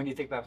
when you think about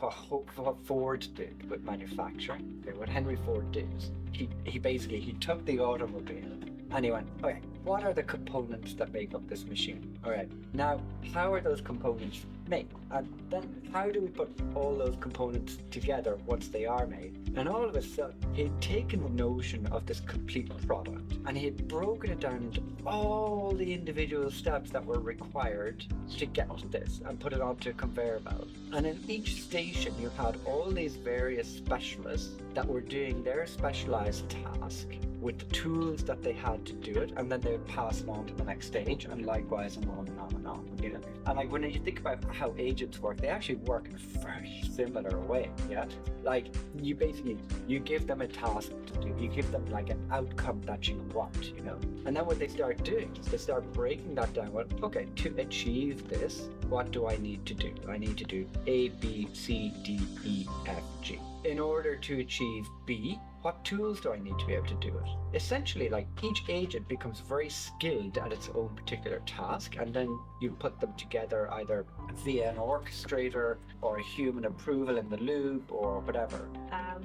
what Ford did with manufacturing, okay, what Henry Ford did, he basically he took the automobile and he went, okay, what are the components that make up this machine? All right, now how are those components made? And then how do we put all those components together once they are made? And all of a sudden, he had taken the notion of this complete product and he had broken it down into all the individual steps that were required to get to this and put it onto a conveyor belt. And in each station, you had all these various specialists that were doing their specialized task with the tools that they had to do it, and then they would pass them on to the next stage, and likewise, and on and on and on. You know, and like when you think about how agents work, they actually work in a very similar way. Yeah, like you basically you give them a task to do, you give them like an outcome that you want, you know, and then what they start doing is they start breaking that down. Well, okay, to achieve this, what do I need to do? I need to do A, B, C, D, E, F, G. In order to achieve B, what tools do I need to be able to do it? Essentially, like each agent becomes very skilled at its own particular task, and then you put them together either via an orchestrator or a human approval in the loop or whatever.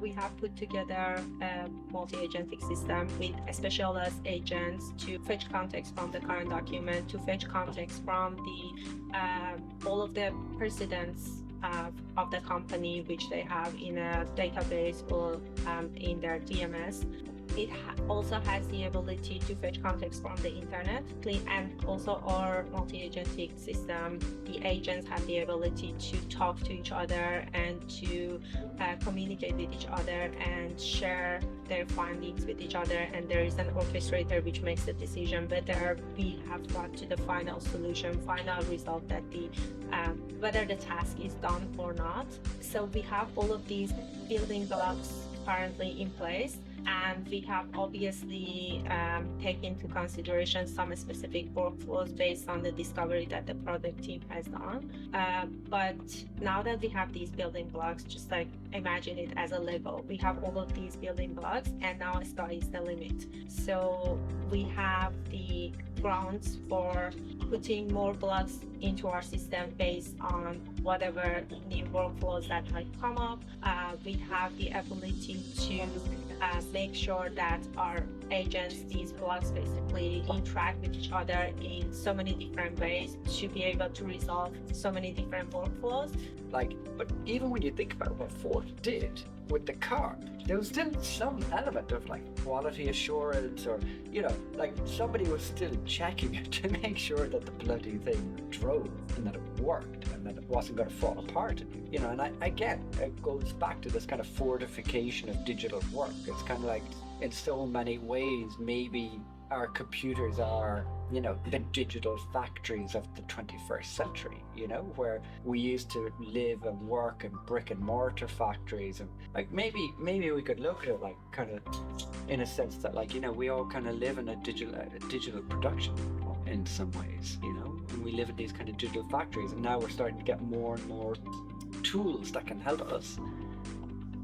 We have put together a multi-agentic system with specialized agents to fetch context from the current document, to fetch context from the all of the precedents of the company which they have in a database or in their DMS. It also has the ability to fetch context from the internet, and also our multi-agentic system, the agents have the ability to talk to each other and to communicate with each other and share their findings with each other, and there is an orchestrator which makes the decision whether we have got to the final solution, final result that the whether the task is done or not. So we have all of these building blocks currently in place, and we have obviously taken into consideration some specific workflows based on the discovery that the product team has done. But now that we have these building blocks, just like imagine it as a Lego. We have all of these building blocks, and now sky is the limit. So we have the grounds for putting more blocks into our system based on whatever new workflows that might come up. We have the ability to make sure that our agents, these blocks basically interact with each other in so many different ways to be able to resolve so many different workflows. But even when you think about what Ford did with the car, there was still some element of like quality assurance, or you know, like somebody was still checking it to make sure that the bloody thing drove and that it worked and that it wasn't going to fall apart. You know, and again, it goes back to this kind of fortification of digital work. It's kind of like in so many ways, maybe our computers are, you know, the digital factories of the 21st century, you know, where we used to live and work in brick and mortar factories. And like maybe we could look at it like kind of in a sense that, like, you know, we all kind of live in a digital production in some ways, you know, and we live in these kind of digital factories, and now we're starting to get more and more tools that can help us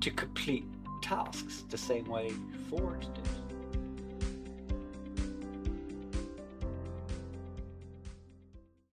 to complete tasks the same way Ford did.